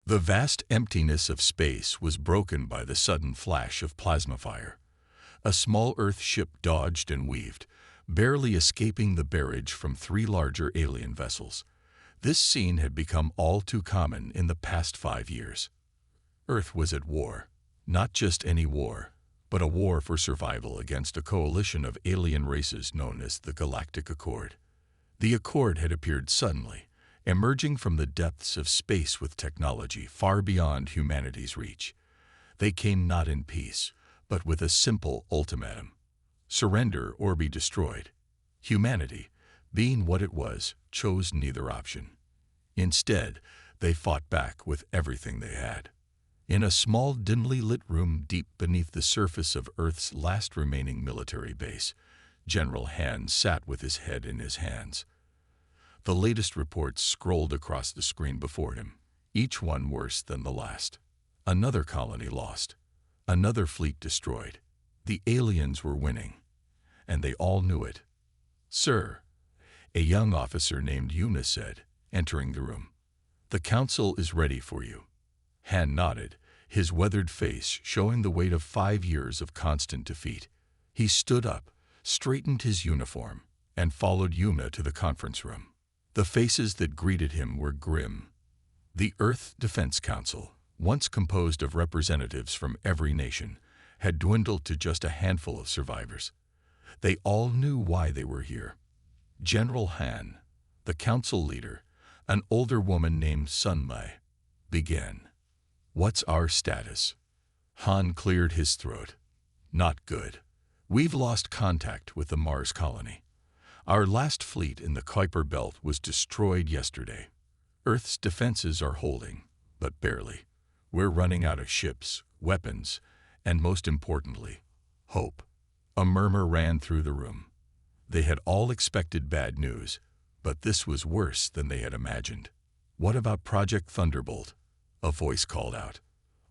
The vast emptiness of space was broken by the sudden flash of plasma fire. A small Earth ship dodged and weaved, barely escaping the barrage from 3 larger alien vessels. This scene had become all too common in the past 5 years. Earth was at war. Not just any war, but a war for survival against a coalition of alien races known as the Galactic Accord. The Accord had appeared suddenly, emerging from the depths of space with technology far beyond humanity's reach. They came not in peace, but with a simple ultimatum: surrender or be destroyed. Humanity, being what it was, chose neither option. Instead, they fought back with everything they had. In a small, dimly lit room deep beneath the surface of Earth's last remaining military base, General Han sat with his head in his hands. The latest reports scrolled across the screen before him, each one worse than the last. Another colony lost. Another fleet destroyed. The aliens were winning, and they all knew it. "Sir," a young officer named Yuna said, entering the room, "the council is ready for you." Han nodded, his weathered face showing the weight of 5 years of constant defeat. He stood up, straightened his uniform, and followed Yuna to the conference room. The faces that greeted him were grim. The Earth Defense Council, once composed of representatives from every nation, had dwindled to just a handful of survivors. They all knew why they were here. General Han, the council leader, an older woman named Sun Mai, began. "What's our status?" Han cleared his throat. "Not good. We've lost contact with the Mars colony. Our last fleet in the Kuiper Belt was destroyed yesterday. Earth's defenses are holding, but barely. We're running out of ships, weapons, and most importantly, hope." A murmur ran through the room. They had all expected bad news, but this was worse than they had imagined. "What about Project Thunderbolt?" a voice called out.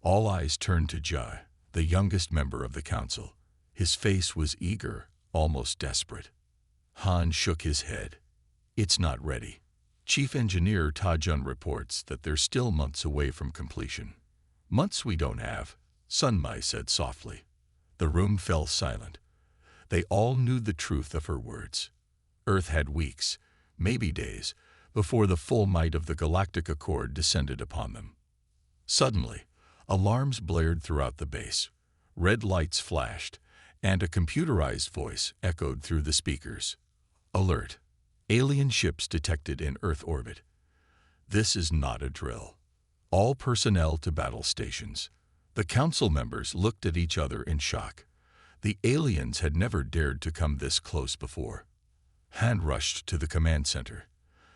All eyes turned to Jai, the youngest member of the council. His face was eager, almost desperate. Han shook his head. "It's not ready. Chief Engineer Ta Jun reports that they're still months away from completion." "Months we don't have," Sun Mai said softly. The room fell silent. They all knew the truth of her words. Earth had weeks, maybe days, before the full might of the Galactic Accord descended upon them. Suddenly, alarms blared throughout the base. Red lights flashed, and a computerized voice echoed through the speakers. "Alert! Alien ships detected in Earth orbit. This is not a drill. All personnel to battle stations." The council members looked at each other in shock. The aliens had never dared to come this close before. Han rushed to the command center.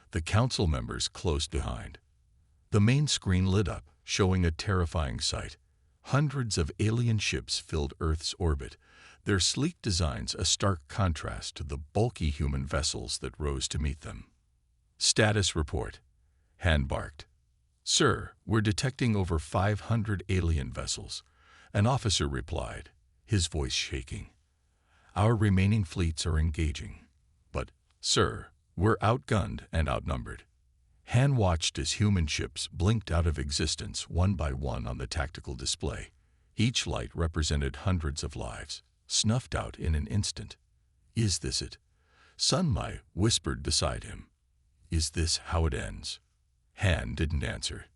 The council members closed behind. The main screen lit up, showing a terrifying sight. Hundreds of alien ships filled Earth's orbit, their sleek designs a stark contrast to the bulky human vessels that rose to meet them. "Status report," Han barked. "Sir, we're detecting over 500 alien vessels," an officer replied, his voice shaking. "Our remaining fleets are engaging. But, sir, we're outgunned and outnumbered." Han watched as human ships blinked out of existence one by one on the tactical display. Each light represented hundreds of lives, snuffed out in an instant. "Is this it?" Sun Mai whispered beside him. "Is this how it ends?" Han didn't answer.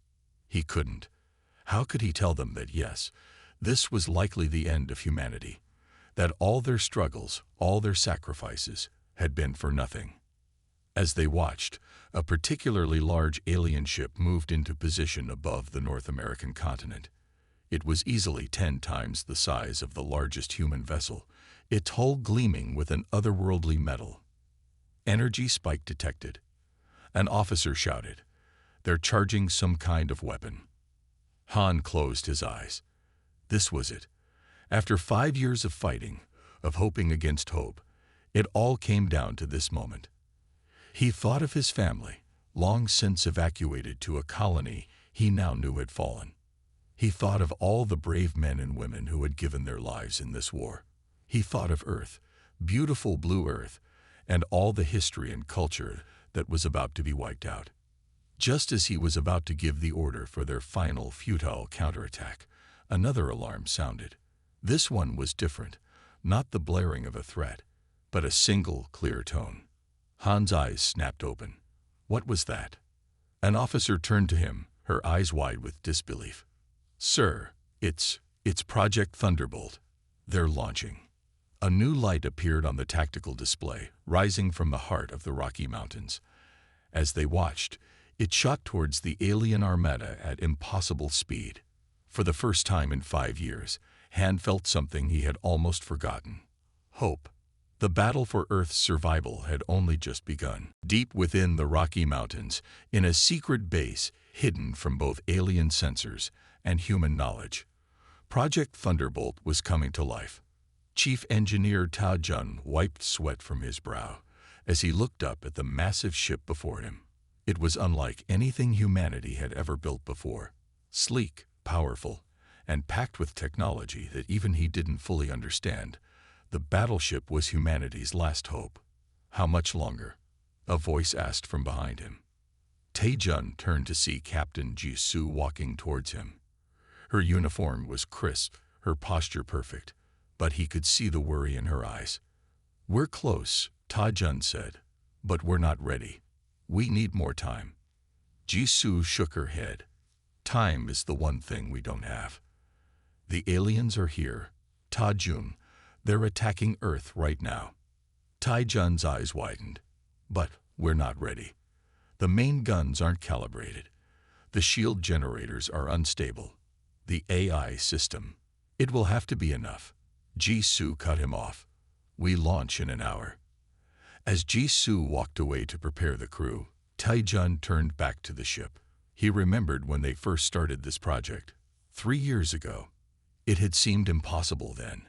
He couldn't. How could he tell them that yes, this was likely the end of humanity, that all their struggles, all their sacrifices, had been for nothing? As they watched, a particularly large alien ship moved into position above the North American continent. It was easily 10 times the size of the largest human vessel, its hull gleaming with an otherworldly metal. "Energy spike detected," an officer shouted. "They're charging some kind of weapon." Han closed his eyes. This was it. After 5 years of fighting, of hoping against hope, it all came down to this moment. He thought of his family, long since evacuated to a colony he now knew had fallen. He thought of all the brave men and women who had given their lives in this war. He thought of Earth, beautiful blue Earth, and all the history and culture that was about to be wiped out. Just as he was about to give the order for their final futile counterattack, another alarm sounded. This one was different, not the blaring of a threat, but a single, clear tone. Han's eyes snapped open. What was that? An officer turned to him, her eyes wide with disbelief. Sir, it's Project Thunderbolt. They're launching. A new light appeared on the tactical display, rising from the heart of the Rocky Mountains. As they watched, it shot towards the alien armada at impossible speed. For the first time in 5 years, Han felt something he had almost forgotten. Hope. The battle for Earth's survival had only just begun. Deep within the Rocky Mountains, in a secret base hidden from both alien sensors and human knowledge, Project Thunderbolt was coming to life. Chief Engineer Ta Jun wiped sweat from his brow as he looked up at the massive ship before him. It was unlike anything humanity had ever built before. Sleek, powerful, and packed with technology that even he didn't fully understand, the battleship was humanity's last hope. How much longer? A voice asked from behind him. Tae-jun turned to see Captain Ji-soo walking towards him. Her uniform was crisp, her posture perfect, but he could see the worry in her eyes. We're close, Ta-jun said, but we're not ready. We need more time. Ji-soo shook her head. Time is the one thing we don't have. The aliens are here. Ta-jun, they're attacking Earth right now. Tai-jun's eyes widened. But we're not ready. The main guns aren't calibrated. The shield generators are unstable. The AI system. It will have to be enough. Ji-soo cut him off. We launch in an hour. As Ji-soo walked away to prepare the crew, Tai-jun turned back to the ship. He remembered when they first started this project. 3 years ago. It had seemed impossible then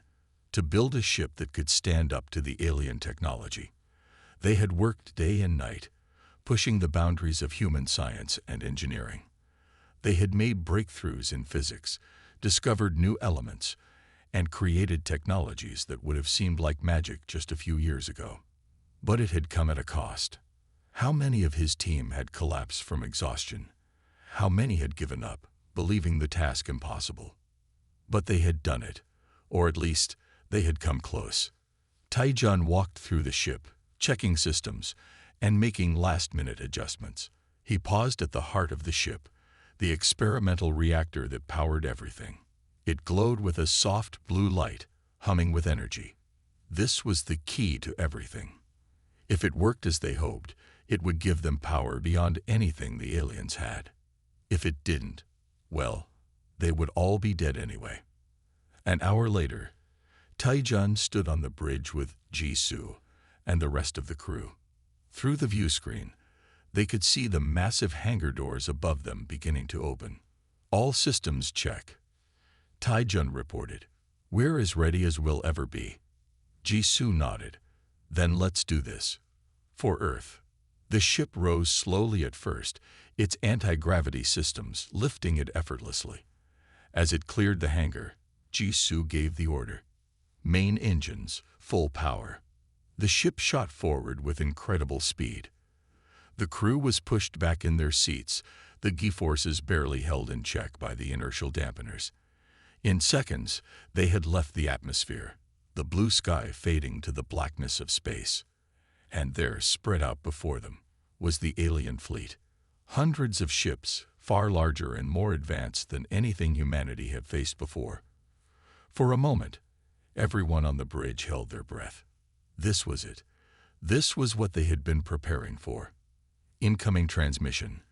to build a ship that could stand up to the alien technology. They had worked day and night, pushing the boundaries of human science and engineering. They had made breakthroughs in physics, discovered new elements, and created technologies that would have seemed like magic just a few years ago. But it had come at a cost. How many of his team had collapsed from exhaustion? How many had given up, believing the task impossible? But they had done it, or at least they had come close. Tai-jun walked through the ship, checking systems and making last-minute adjustments. He paused at the heart of the ship, the experimental reactor that powered everything. It glowed with a soft blue light, humming with energy. This was the key to everything. If it worked as they hoped, it would give them power beyond anything the aliens had. If it didn't, well, they would all be dead anyway. An hour later, Tai-jun stood on the bridge with Ji-soo and the rest of the crew. Through the view screen, they could see the massive hangar doors above them beginning to open. All systems check. Tai-jun reported, "We're as ready as we'll ever be." Ji-soo nodded. "Then let's do this. For Earth." The ship rose slowly at first, its anti-gravity systems lifting it effortlessly. As it cleared the hangar, Ji-soo gave the order. Main engines, full power. The ship shot forward with incredible speed. The crew was pushed back in their seats, the G-forces barely held in check by the inertial dampeners. In seconds, they had left the atmosphere, the blue sky fading to the blackness of space. And there, spread out before them, was the alien fleet. Hundreds of ships, far larger and more advanced than anything humanity had faced before. For a moment, everyone on the bridge held their breath. This was it. This was what they had been preparing for. Incoming transmission.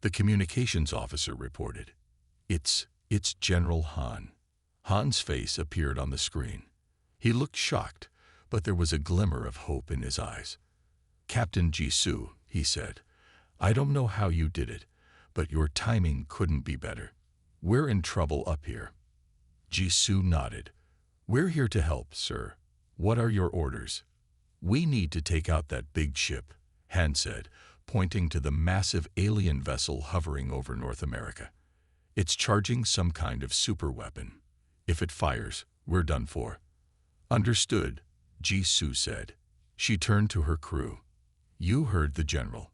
The communications officer reported. It's General Han." Han's face appeared on the screen. He looked shocked, but there was a glimmer of hope in his eyes. "Captain Ji-soo," he said, "I don't know how you did it, but your timing couldn't be better. We're in trouble up here." Ji-soo nodded. "We're here to help, sir. What are your orders?" "We need to take out that big ship," Han said, pointing to the massive alien vessel hovering over North America. "It's charging some kind of superweapon. If it fires, we're done for." "Understood," Ji-soo said. She turned to her crew. "You heard the general.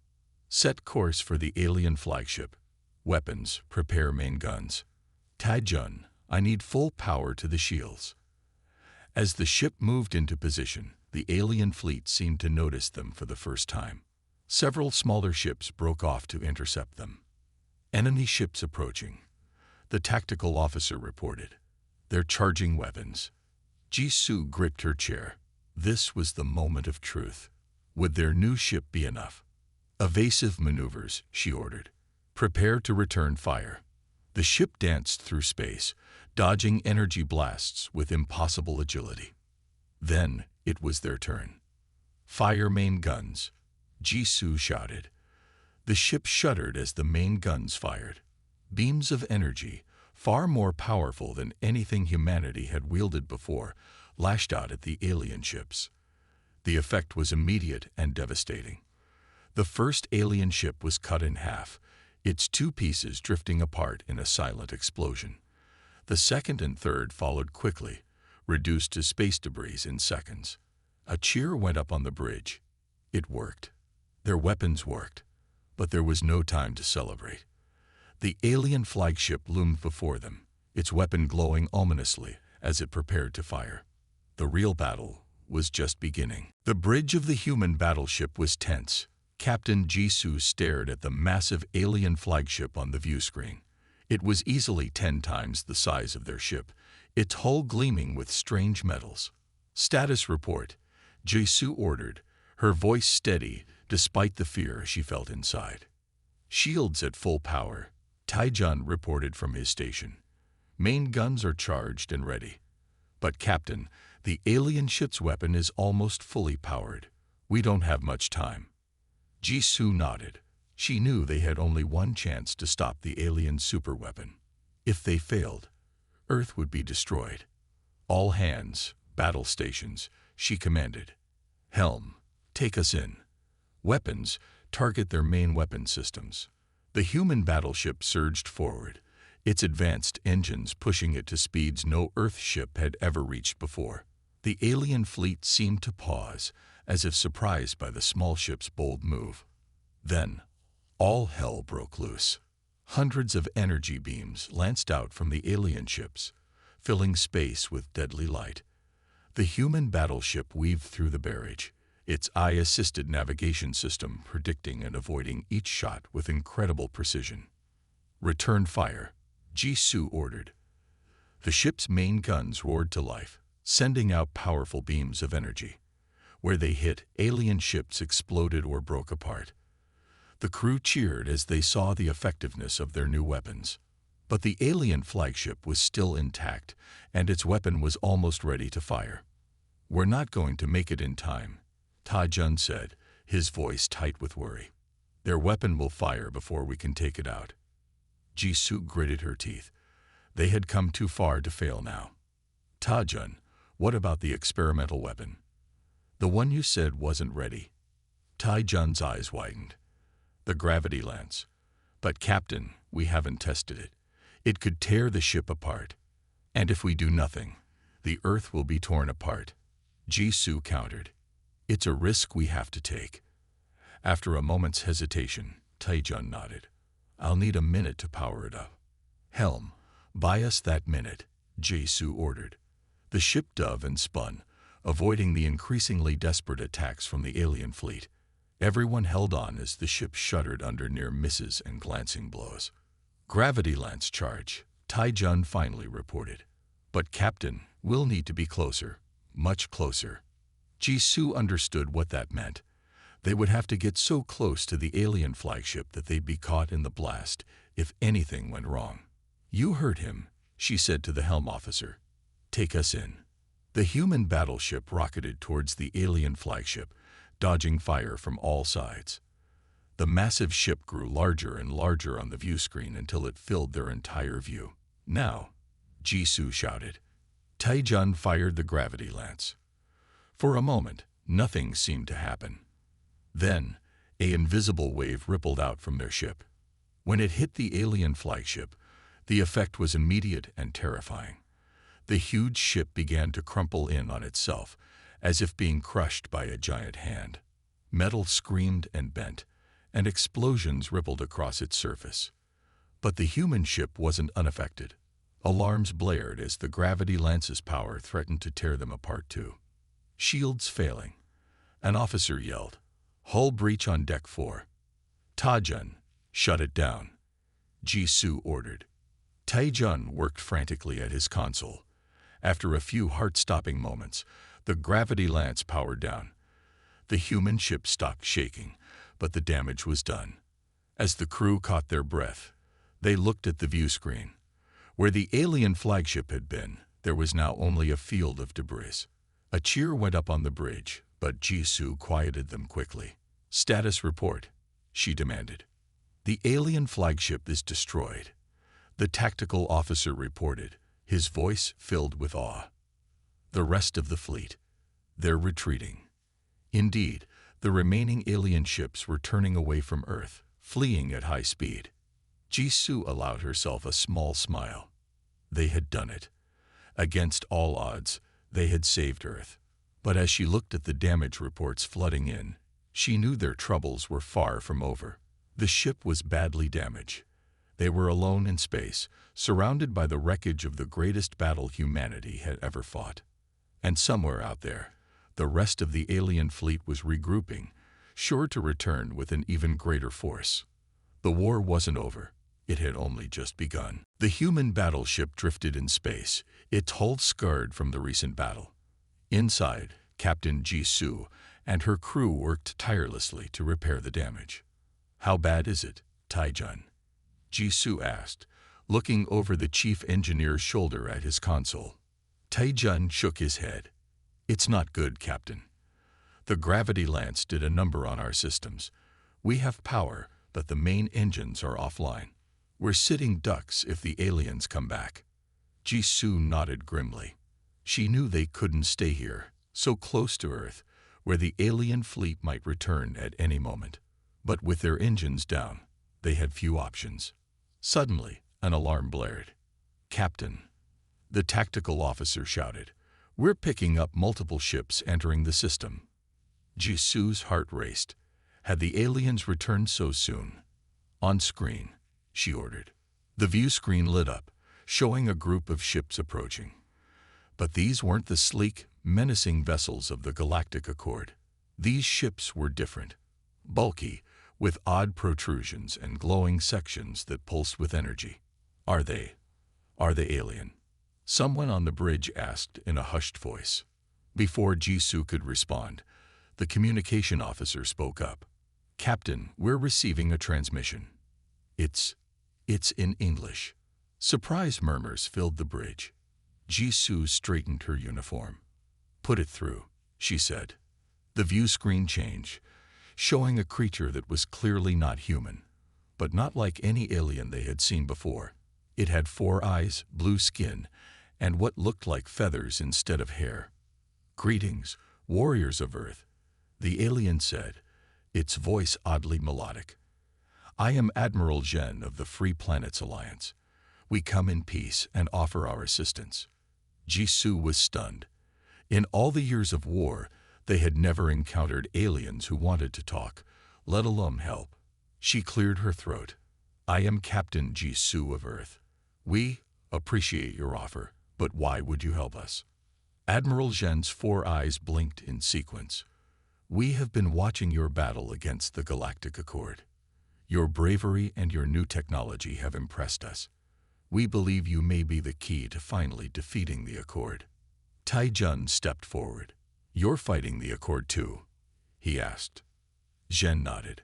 Set course for the alien flagship. Weapons, prepare main guns. Taijun, I need full power to the shields. As the ship moved into position, the alien fleet seemed to notice them for the first time. Several smaller ships broke off to intercept them. Enemy ships approaching. The tactical officer reported. They're charging weapons. Jisoo gripped her chair. This was the moment of truth. Would their new ship be enough? Evasive maneuvers, she ordered. Prepare to return fire. The ship danced through space, dodging energy blasts with impossible agility. Then it was their turn. Fire main guns, Jisoo shouted. The ship shuddered as the main guns fired. Beams of energy, far more powerful than anything humanity had wielded before, lashed out at the alien ships. The effect was immediate and devastating. The first alien ship was cut in half, its two pieces drifting apart in a silent explosion. The second and third followed quickly, reduced to space debris in seconds. A cheer went up on the bridge. It worked. Their weapons worked. But there was no time to celebrate. The alien flagship loomed before them, its weapon glowing ominously as it prepared to fire. The real battle was just beginning. The bridge of the human battleship was tense. Captain Jisoo stared at the massive alien flagship on the view screen. It was easily 10 times the size of their ship, its hull gleaming with strange metals. Status report, Jisoo ordered, her voice steady despite the fear she felt inside. Shields at full power, Taijun reported from his station. Main guns are charged and ready. But Captain, the alien ship's weapon is almost fully powered. We don't have much time. Jisoo nodded. She knew they had only one chance to stop the alien superweapon. If they failed, Earth would be destroyed. All hands, battle stations, she commanded. Helm, take us in. Weapons, target their main weapon systems. The human battleship surged forward, its advanced engines pushing it to speeds no Earth ship had ever reached before. The alien fleet seemed to pause, as if surprised by the small ship's bold move. Then, all hell broke loose. Hundreds of energy beams lanced out from the alien ships, filling space with deadly light. The human battleship weaved through the barrage, its eye-assisted navigation system predicting and avoiding each shot with incredible precision. Return fire, Jisoo ordered. The ship's main guns roared to life, sending out powerful beams of energy. Where they hit, alien ships exploded or broke apart. The crew cheered as they saw the effectiveness of their new weapons. But the alien flagship was still intact, and its weapon was almost ready to fire. We're not going to make it in time, Taijun said, his voice tight with worry. Their weapon will fire before we can take it out. Jisoo gritted her teeth. They had come too far to fail now. Taijun, what about the experimental weapon? The one you said wasn't ready. Taijun's eyes widened. The gravity lance. But Captain, we haven't tested it. It could tear the ship apart. And if we do nothing, the Earth will be torn apart. Jisoo countered. It's a risk we have to take. After a moment's hesitation, Taijun nodded. I'll need a minute to power it up. Helm, buy us that minute, Jisoo ordered. The ship dove and spun, avoiding the increasingly desperate attacks from the alien fleet. Everyone held on as the ship shuddered under near misses and glancing blows. Gravity lance charge, Taijun finally reported. But Captain, we'll need to be closer, much closer. Jisoo understood what that meant. They would have to get so close to the alien flagship that they'd be caught in the blast if anything went wrong. You heard him, she said to the helm officer. Take us in. The human battleship rocketed towards the alien flagship, dodging fire from all sides. The massive ship grew larger and larger on the view screen until it filled their entire view. Now, Jisoo shouted. Taijun fired the gravity lance. For a moment, nothing seemed to happen. Then, an invisible wave rippled out from their ship. When it hit the alien flagship, the effect was immediate and terrifying. The huge ship began to crumple in on itself, as if being crushed by a giant hand. Metal screamed and bent, and explosions rippled across its surface. But the human ship wasn't unaffected. Alarms blared as the gravity lance's power threatened to tear them apart too. Shields failing. An officer yelled, "Hull breach on deck 4. Taijun, shut it down," Jisoo ordered. Taijun worked frantically at his console. After a few heart-stopping moments, the gravity lance powered down. The human ship stopped shaking, but the damage was done. As the crew caught their breath, they looked at the view screen. Where the alien flagship had been, there was now only a field of debris. A cheer went up on the bridge, but Jisoo quieted them quickly. "Status report," she demanded. "The alien flagship is destroyed," the tactical officer reported, his voice filled with awe. "The rest of the fleet, they're retreating." Indeed, the remaining alien ships were turning away from Earth, fleeing at high speed. Jisoo allowed herself a small smile. They had done it. Against all odds, they had saved Earth. But as she looked at the damage reports flooding in, she knew their troubles were far from over. The ship was badly damaged. They were alone in space, surrounded by the wreckage of the greatest battle humanity had ever fought. And somewhere out there, the rest of the alien fleet was regrouping, sure to return with an even greater force. The war wasn't over. It had only just begun. The human battleship drifted in space, its hull scarred from the recent battle. Inside, Captain Jisoo and her crew worked tirelessly to repair the damage. "How bad is it, Taijun?" Jisoo asked, looking over the chief engineer's shoulder at his console. Taijun shook his head. "It's not good, Captain. The gravity lance did a number on our systems. We have power, but the main engines are offline. We're sitting ducks if the aliens come back." Jisoo nodded grimly. She knew they couldn't stay here, so close to Earth, where the alien fleet might return at any moment. But with their engines down, they had few options. Suddenly, an alarm blared. "Captain," the tactical officer shouted, "we're picking up multiple ships entering the system." Jisoo's heart raced. Had the aliens returned so soon? "On screen," she ordered. The view screen lit up, showing a group of ships approaching. But these weren't the sleek, menacing vessels of the Galactic Accord. These ships were different. Bulky, with odd protrusions and glowing sections that pulsed with energy. Are they alien?" Someone on the bridge asked in a hushed voice. Before Jisoo could respond, the communication officer spoke up. "Captain, we're receiving a transmission. It's in English." Surprised murmurs filled the bridge. Jisoo straightened her uniform. "Put it through," she said. The view screen changed, showing a creature that was clearly not human, but not like any alien they had seen before. It had 4 eyes, blue skin, and what looked like feathers instead of hair. "Greetings, warriors of Earth," the alien said, its voice oddly melodic. "I am Admiral Zhen of the Free Planets Alliance. We come in peace and offer our assistance." Jisoo was stunned. In all the years of war, they had never encountered aliens who wanted to talk, let alone help. She cleared her throat. "I am Captain Jisoo of Earth. We appreciate your offer, but why would you help us?" Admiral Zhen's 4 eyes blinked in sequence. "We have been watching your battle against the Galactic Accord. Your bravery and your new technology have impressed us. We believe you may be the key to finally defeating the Accord." Taijun stepped forward. "You're fighting the Accord too?" he asked. Zhen nodded.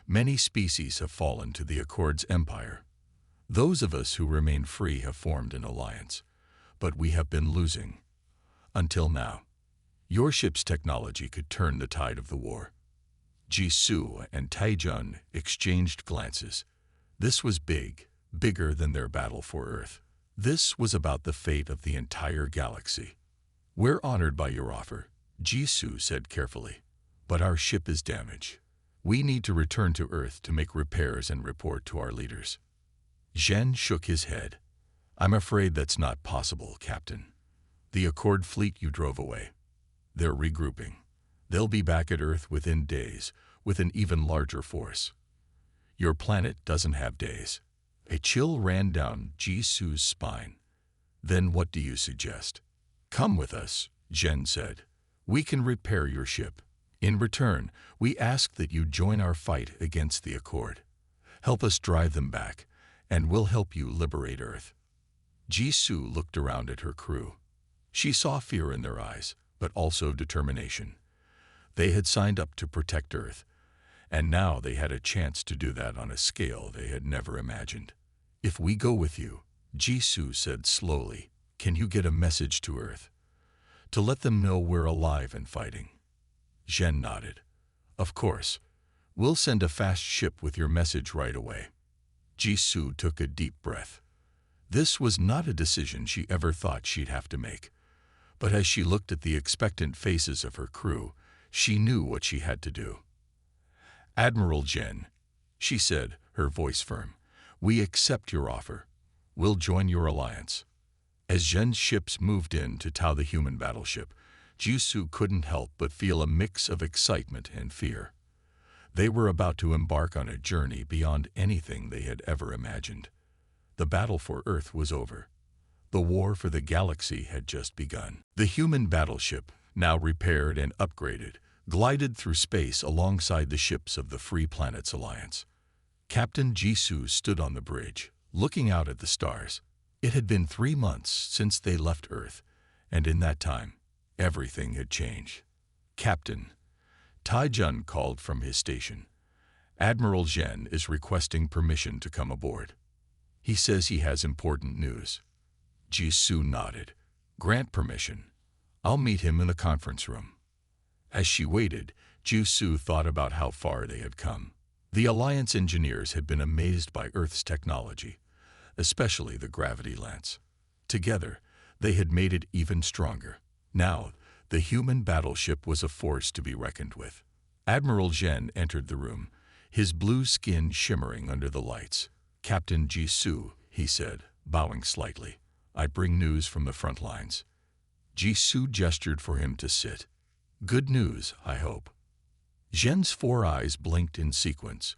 "Many species have fallen to the Accord's empire. Those of us who remain free have formed an alliance, but we have been losing. Until now. Your ship's technology could turn the tide of the war." Jisoo and Taijun exchanged glances. This was big, bigger than their battle for Earth. This was about the fate of the entire galaxy. "We're honored by your offer," Jisoo said carefully, "but our ship is damaged. We need to return to Earth to make repairs and report to our leaders." Zhen shook his head. "I'm afraid that's not possible, Captain. The Accord fleet you drove away. They're regrouping. They'll be back at Earth within days, with an even larger force. Your planet doesn't have days. A chill ran down Jisoo's spine. Then what do you suggest? Come with us, Jen said. We can repair your ship. In return, we ask that you join our fight against the Accord. Help us drive them back, and we'll help you liberate Earth. Jisoo looked around at her crew. She saw fear in their eyes, but also determination. They had signed up to protect Earth, and now they had a chance to do that on a scale they had never imagined. If we go with you, Jisoo said slowly, can you get a message to Earth? To let them know we're alive and fighting. Jen nodded. Of course. We'll send a fast ship with your message right away. Jisoo took a deep breath. This was not a decision she ever thought she'd have to make. But as she looked at the expectant faces of her crew, she knew what she had to do. Admiral Jen, she said, her voice firm, we accept your offer. We'll join your alliance. As Jen's ships moved in to tow the human battleship, Jisoo couldn't help but feel a mix of excitement and fear. They were about to embark on a journey beyond anything they had ever imagined. The battle for Earth was over. The war for the galaxy had just begun. The human battleship, now repaired and upgraded, glided through space alongside the ships of the Free Planets Alliance. Captain Jisoo stood on the bridge, looking out at the stars. It had been 3 months since they left Earth, and in that time, everything had changed. Captain, Taijun called from his station. Admiral Jen is requesting permission to come aboard. He says he has important news. Jisoo nodded. Grant permission. I'll meet him in the conference room. As she waited, Jisoo thought about how far they had come. The Alliance engineers had been amazed by Earth's technology, especially the gravity lance. Together, they had made it even stronger. Now, the human battleship was a force to be reckoned with. Admiral Jen entered the room, his blue skin shimmering under the lights. Captain Jisoo, he said, bowing slightly, I bring news from the front lines. Jisoo gestured for him to sit. Good news, I hope. Jen's 4 eyes blinked in sequence.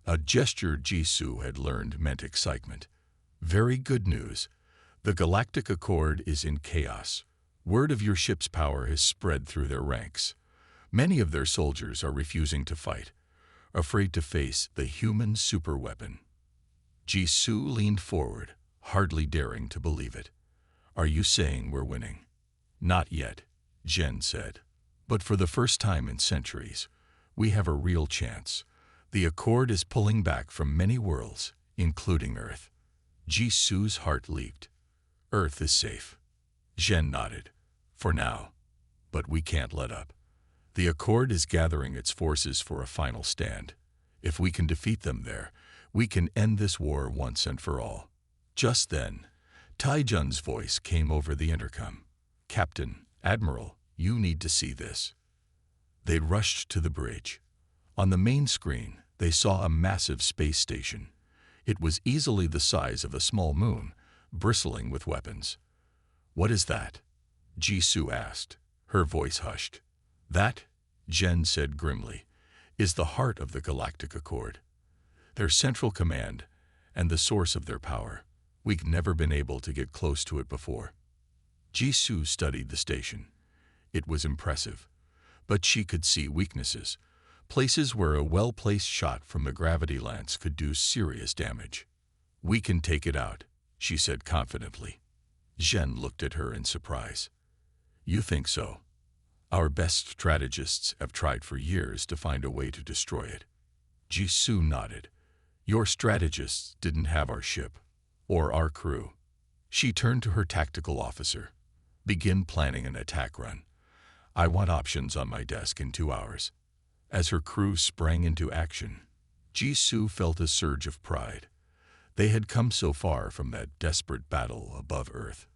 A gesture Jisoo had learned meant excitement. Very good news. The Galactic Accord is in chaos. Word of your ship's power has spread through their ranks. Many of their soldiers are refusing to fight, afraid to face the human superweapon. Jisoo leaned forward, hardly daring to believe it. Are you saying we're winning? Not yet, Jen said. But for the first time in centuries, we have a real chance. The Accord is pulling back from many worlds, including Earth. Jisoo's heart leaped. Earth is safe. Jen nodded. For now. But we can't let up. The Accord is gathering its forces for a final stand. If we can defeat them there, we can end this war once and for all. Just then, Taijun's voice came over the intercom. Captain, Admiral, you need to see this. They rushed to the bridge. On the main screen, they saw a massive space station. It was easily the size of a small moon, bristling with weapons. What is that? Jisoo asked, her voice hushed. That, Jen said grimly, is the heart of the Galactic Accord. Their central command and the source of their power. We've never been able to get close to it before. Jisoo studied the station. It was impressive, but she could see weaknesses, places where a well-placed shot from the gravity lance could do serious damage. We can take it out, she said confidently. Jen looked at her in surprise. You think so? Our best strategists have tried for years to find a way to destroy it. Jisoo nodded. Your strategists didn't have our ship, or our crew. She turned to her tactical officer. Begin planning an attack run. I want options on my desk in 2 hours. As her crew sprang into action, Jisoo felt a surge of pride. They had come so far from that desperate battle above Earth.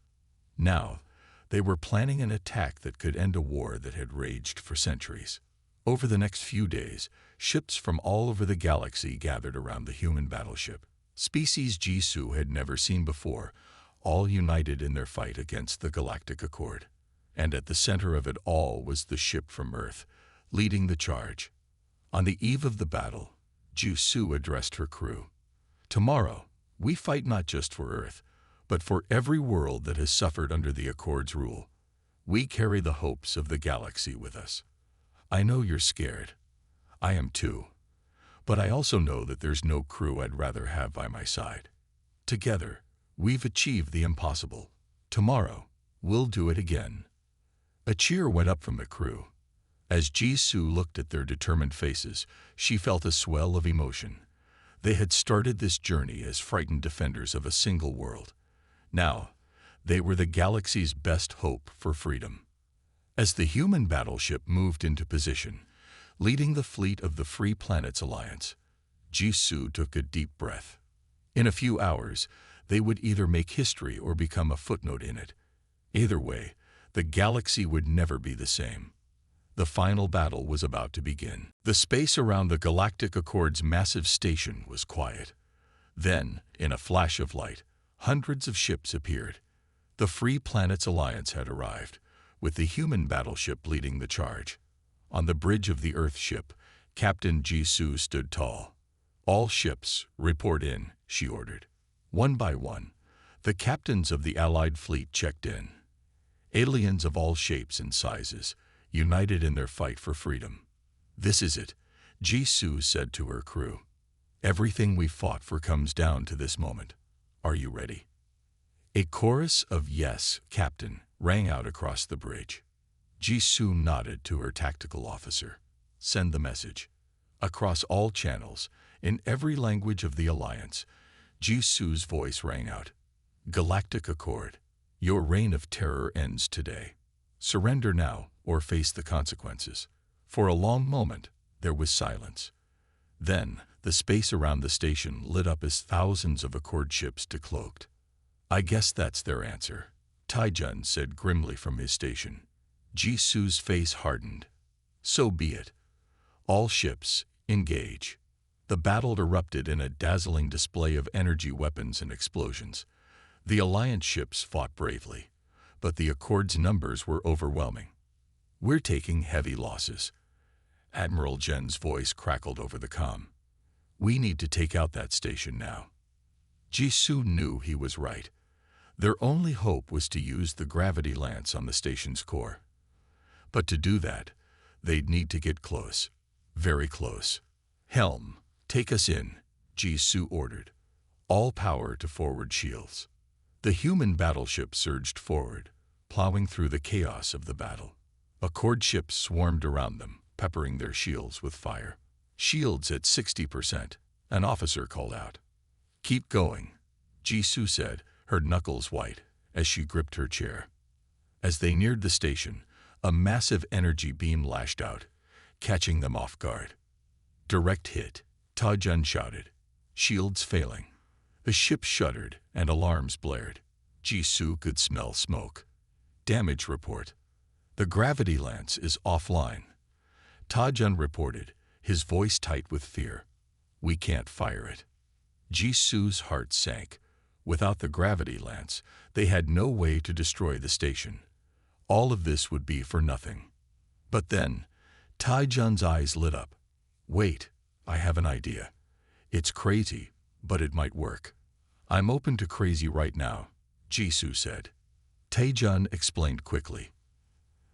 Now, they were planning an attack that could end a war that had raged for centuries. Over the next few days, ships from all over the galaxy gathered around the human battleship. Species Jisoo had never seen before, all united in their fight against the Galactic Accord. And at the center of it all was the ship from Earth, leading the charge. On the eve of the battle, Su addressed her crew. Tomorrow, we fight not just for Earth, but for every world that has suffered under the Accord's rule. We carry the hopes of the galaxy with us. I know you're scared. I am too. But I also know that there's no crew I'd rather have by my side. Together, we've achieved the impossible. Tomorrow, we'll do it again. A cheer went up from the crew. As Su looked at their determined faces, she felt a swell of emotion. They had started this journey as frightened defenders of a single world. Now, they were the galaxy's best hope for freedom. As the human battleship moved into position, leading the fleet of the Free Planets Alliance, Su took a deep breath. In a few hours, they would either make history or become a footnote in it. Either way, the galaxy would never be the same. The final battle was about to begin. The space around the Galactic Accord's massive station was quiet. Then, in a flash of light, hundreds of ships appeared. The Free Planets Alliance had arrived, with the human battleship leading the charge. On the bridge of the Earth ship, Captain Su stood tall. "All ships, report in," she ordered. One by one, the captains of the Allied fleet checked in. Aliens of all shapes and sizes, united in their fight for freedom. "This is it," Su said to her crew. "Everything we fought for comes down to this moment. Are you ready?" A chorus of "Yes, Captain," rang out across the bridge. Su nodded to her tactical officer. "Send the message." Across all channels, in every language of the Alliance, Su's voice rang out. "Galactic Accord, your reign of terror ends today. Surrender now or face the consequences." For a long moment, there was silence. Then, the space around the station lit up as thousands of Accord ships decloaked. "I guess that's their answer," Taijun said grimly from his station. Su's face hardened. "So be it. All ships, engage." The battle erupted in a dazzling display of energy weapons and explosions. The Alliance ships fought bravely, but the Accord's numbers were overwhelming. "We're taking heavy losses." Admiral Jen's voice crackled over the comm. "We need to take out that station now." Su knew he was right. Their only hope was to use the gravity lance on the station's core. But to do that, they'd need to get close. Very close. "Helm, take us in," Su ordered. "All power to forward shields." The human battleship surged forward, plowing through the chaos of the battle. Accord ships swarmed around them, peppering their shields with fire. "Shields at 60%, an officer called out. "Keep going," Su said, her knuckles white, as she gripped her chair. As they neared the station, a massive energy beam lashed out, catching them off guard. "Direct hit," Taijun shouted. Shields failing. The ship shuddered and alarms blared. Su could smell smoke. "Damage report." "The gravity lance is offline," Taijun reported, his voice tight with fear. "We can't fire it." Su's heart sank. Without the gravity lance, they had no way to destroy the station. All of this would be for nothing. But then, Taijun's eyes lit up. "Wait, I have an idea. It's crazy, but it might work." "I'm open to crazy right now," Su said. Taijun explained quickly.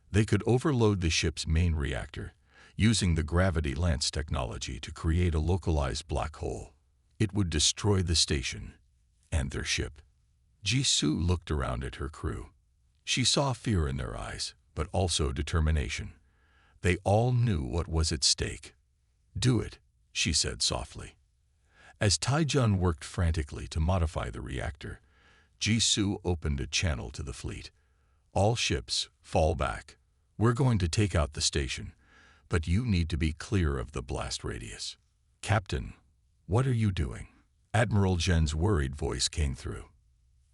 They could overload the ship's main reactor, using the gravity lance technology to create a localized black hole. It would destroy the station and their ship. Su looked around at her crew. She saw fear in their eyes, but also determination. They all knew what was at stake. "Do it," she said softly. As Taijun worked frantically to modify the reactor, Su opened a channel to the fleet. "All ships, fall back. We're going to take out the station, but you need to be clear of the blast radius." "Captain, what are you doing?" Admiral Jen's worried voice came through.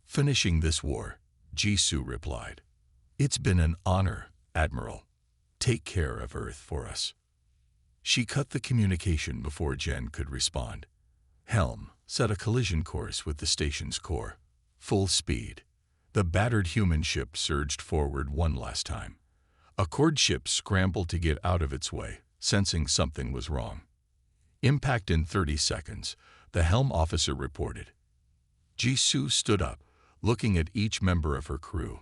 "Finishing this war," Su replied. "It's been an honor, Admiral. Take care of Earth for us." She cut the communication before Jen could respond. "Helm, set a collision course with the station's core. Full speed." The battered human ship surged forward one last time. Accord ships scrambled to get out of its way, sensing something was wrong. Impact in 30 seconds, the helm officer reported. Jisoo stood up, looking at each member of her crew.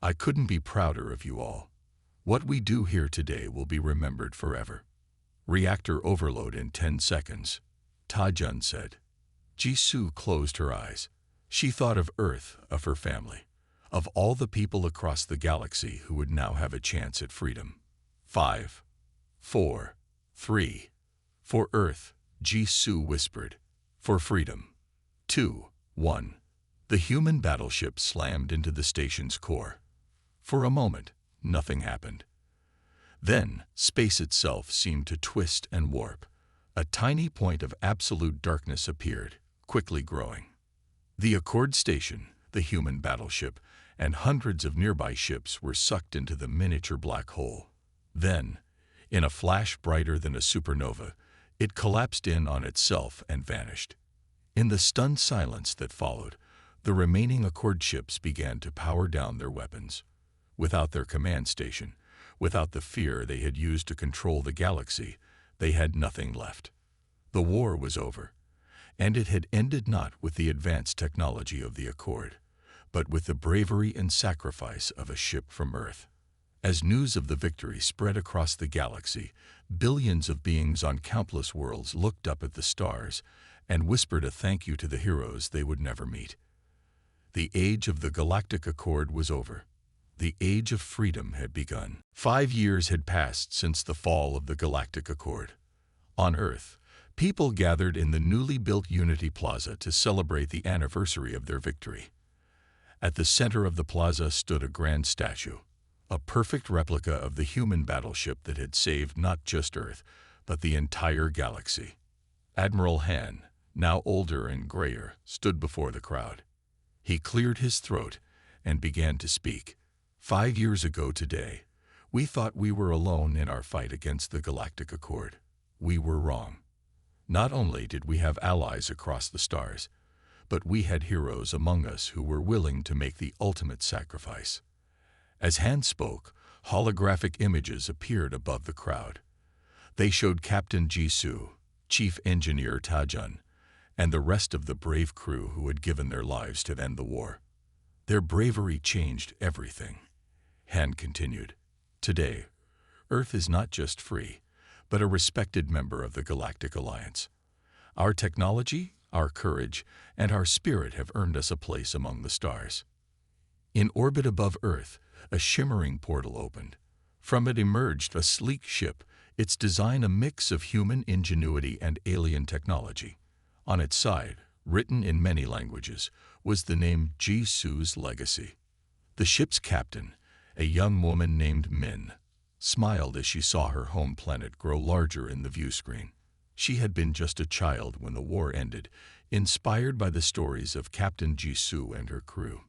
I couldn't be prouder of you all. What we do here today will be remembered forever. Reactor overload in 10 seconds, Tajun said. Jisoo closed her eyes. She thought of Earth, of her family, of all the people across the galaxy who would now have a chance at freedom. 5, 4, 3. For Earth, Jisoo whispered. For freedom. 2, 1. The human battleship slammed into the station's core. For a moment, nothing happened. Then, space itself seemed to twist and warp. A tiny point of absolute darkness appeared, quickly growing. The Accord station, the human battleship, and hundreds of nearby ships were sucked into the miniature black hole. Then, in a flash brighter than a supernova, it collapsed in on itself and vanished. In the stunned silence that followed, the remaining Accord ships began to power down their weapons. Without their command station, without the fear they had used to control the galaxy, they had nothing left. The war was over, and it had ended not with the advanced technology of the Accord, but with the bravery and sacrifice of a ship from Earth. As news of the victory spread across the galaxy, billions of beings on countless worlds looked up at the stars and whispered a thank you to the heroes they would never meet. The age of the Galactic Accord was over. The age of freedom had begun. 5 years had passed since the fall of the Galactic Accord. On Earth, people gathered in the newly built Unity Plaza to celebrate the anniversary of their victory. At the center of the plaza stood a grand statue, a perfect replica of the human battleship that had saved not just Earth, but the entire galaxy. Admiral Han, now older and grayer, stood before the crowd. He cleared his throat and began to speak. 5 years ago today, we thought we were alone in our fight against the Galactic Accord. We were wrong. Not only did we have allies across the stars, but we had heroes among us who were willing to make the ultimate sacrifice. As Han spoke, holographic images appeared above the crowd. They showed Captain Jisoo, Chief Engineer Tajun, and the rest of the brave crew who had given their lives to end the war. Their bravery changed everything. Han continued, Today, Earth is not just free, but a respected member of the Galactic Alliance. Our technology, our courage, and our spirit have earned us a place among the stars. In orbit above Earth, a shimmering portal opened. From it emerged a sleek ship, its design a mix of human ingenuity and alien technology. On its side, written in many languages, was the name Jisoo's Legacy. The ship's captain, a young woman named Min, smiled as she saw her home planet grow larger in the view screen. She had been just a child when the war ended, inspired by the stories of Captain Jisoo and her crew.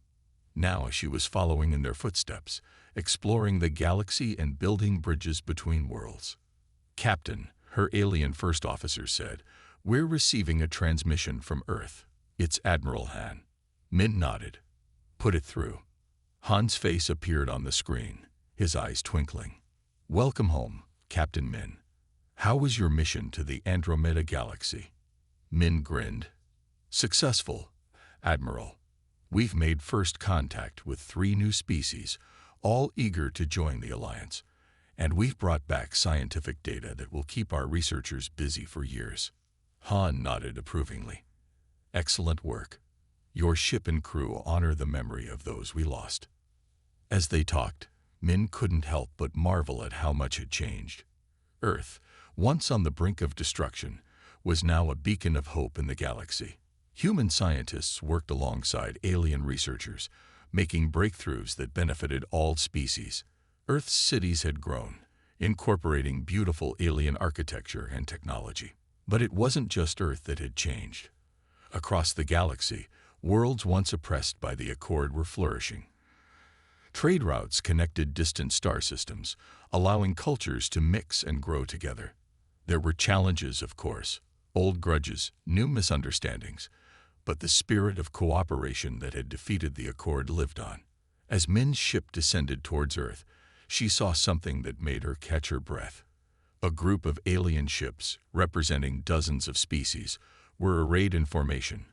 Now she was following in their footsteps, exploring the galaxy and building bridges between worlds. Captain, her alien first officer said, We're receiving a transmission from Earth. It's Admiral Han. Min nodded. Put it through. Han's face appeared on the screen, his eyes twinkling. Welcome home, Captain Min. How was your mission to the Andromeda Galaxy? Min grinned. Successful, Admiral. We've made first contact with 3 new species, all eager to join the Alliance. And we've brought back scientific data that will keep our researchers busy for years. Han nodded approvingly. Excellent work. Your ship and crew honor the memory of those we lost. As they talked, Min couldn't help but marvel at how much had changed. Earth, once on the brink of destruction, was now a beacon of hope in the galaxy. Human scientists worked alongside alien researchers, making breakthroughs that benefited all species. Earth's cities had grown, incorporating beautiful alien architecture and technology. But it wasn't just Earth that had changed. Across the galaxy, worlds once oppressed by the Accord were flourishing. Trade routes connected distant star systems, allowing cultures to mix and grow together. There were challenges, of course, old grudges, new misunderstandings, but the spirit of cooperation that had defeated the Accord lived on. As Min's ship descended towards Earth, she saw something that made her catch her breath. A group of alien ships, representing dozens of species, were arrayed in formation.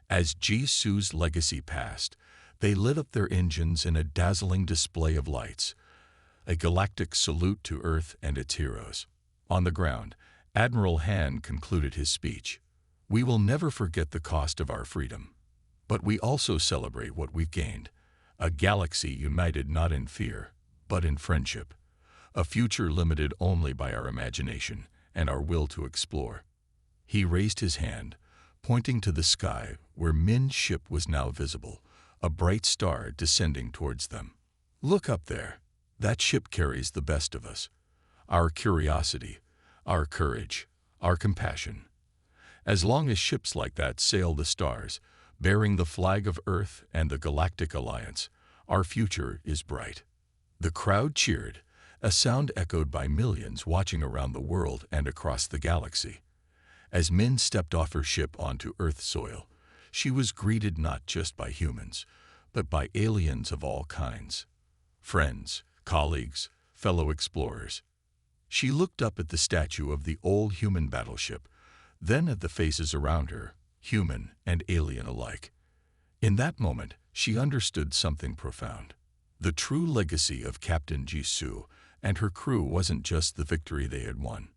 As Jisu's legacy passed, they lit up their engines in a dazzling display of lights, a galactic salute to Earth and its heroes. On the ground, Admiral Han concluded his speech. "We will never forget the cost of our freedom, but we also celebrate what we've gained, a galaxy united not in fear, but in friendship, a future limited only by our imagination and our will to explore." He raised his hand, pointing to the sky where Min's ship was now visible, a bright star descending towards them. "Look up there. That ship carries the best of us, our curiosity, our courage, our compassion. As long as ships like that sail the stars, bearing the flag of Earth and the Galactic Alliance, our future is bright." The crowd cheered, a sound echoed by millions watching around the world and across the galaxy. As Min stepped off her ship onto Earth's soil, she was greeted not just by humans, but by aliens of all kinds. Friends, colleagues, fellow explorers. She looked up at the statue of the old human battleship, then at the faces around her, human and alien alike. In that moment, she understood something profound. The true legacy of Captain Jisu and her crew wasn't just the victory they had won.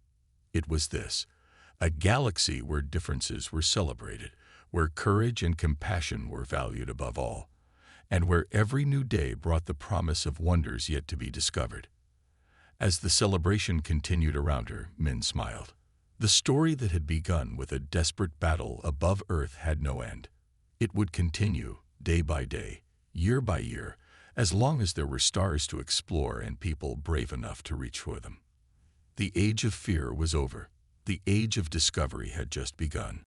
It was this: a galaxy where differences were celebrated, where courage and compassion were valued above all, and where every new day brought the promise of wonders yet to be discovered. As the celebration continued around her, Min smiled. The story that had begun with a desperate battle above Earth had no end. It would continue, day by day, year by year, as long as there were stars to explore and people brave enough to reach for them. The age of fear was over. The age of discovery had just begun.